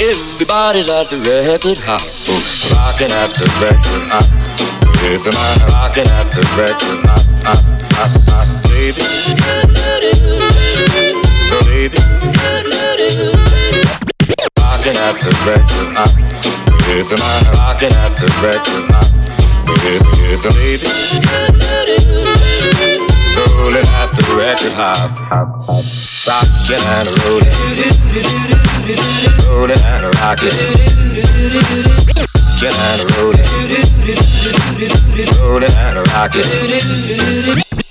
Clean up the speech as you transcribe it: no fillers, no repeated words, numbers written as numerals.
Everybody's at the record house, rocking at the record house. If I'm rocking at the record house, baby, oh baby, rocking at the record house. If I'm rocking at the record house, if baby, rolling at the record house, rocking and rolling, rolling and rocking, rocking and rolling, rolling and rocking.